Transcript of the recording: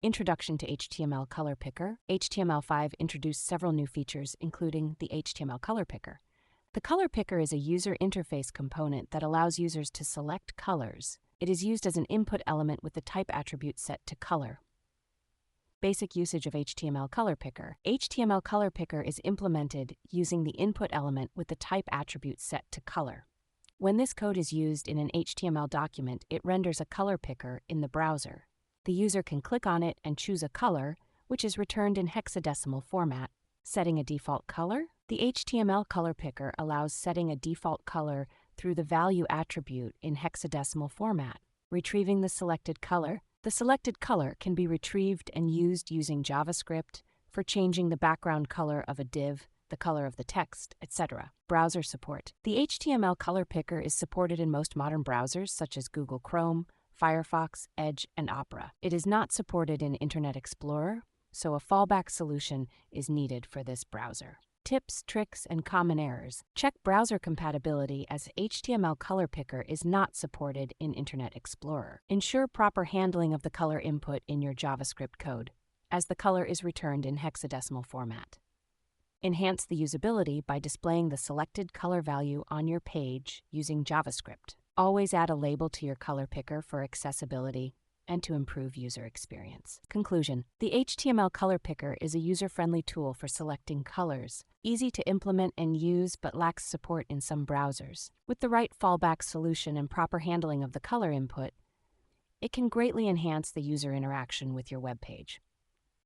Introduction to HTML Color Picker. HTML5 introduced several new features, including the HTML Color Picker. The Color Picker is a user interface component that allows users to select colors. It is used as an input element with the type attribute set to color. Basic usage of HTML Color Picker. HTML Color Picker is implemented using the input element with the type attribute set to color. When this code is used in an HTML document, it renders a color picker in the browser. The user can click on it and choose a color, which is returned in hexadecimal format. Setting a default color. The HTML Color Picker allows setting a default color through the value attribute in hexadecimal format. Retrieving the selected color. The selected color can be retrieved and used using JavaScript for changing the background color of a div, the color of the text, etc. Browser support. The HTML Color Picker is supported in most modern browsers such as Google Chrome, Firefox, Edge, and Opera. It is not supported in Internet Explorer, so a fallback solution is needed for this browser. Tips, tricks, and common errors. Check browser compatibility as HTML Color Picker is not supported in Internet Explorer. Ensure proper handling of the color input in your JavaScript code, as the color is returned in hexadecimal format. Enhance the usability by displaying the selected color value on your page using JavaScript. Always add a label to your color picker for accessibility and to improve user experience. Conclusion. The HTML Color Picker is a user-friendly tool for selecting colors, easy to implement and use but lacks support in some browsers. With the right fallback solution and proper handling of the color input, it can greatly enhance the user interaction with your web page.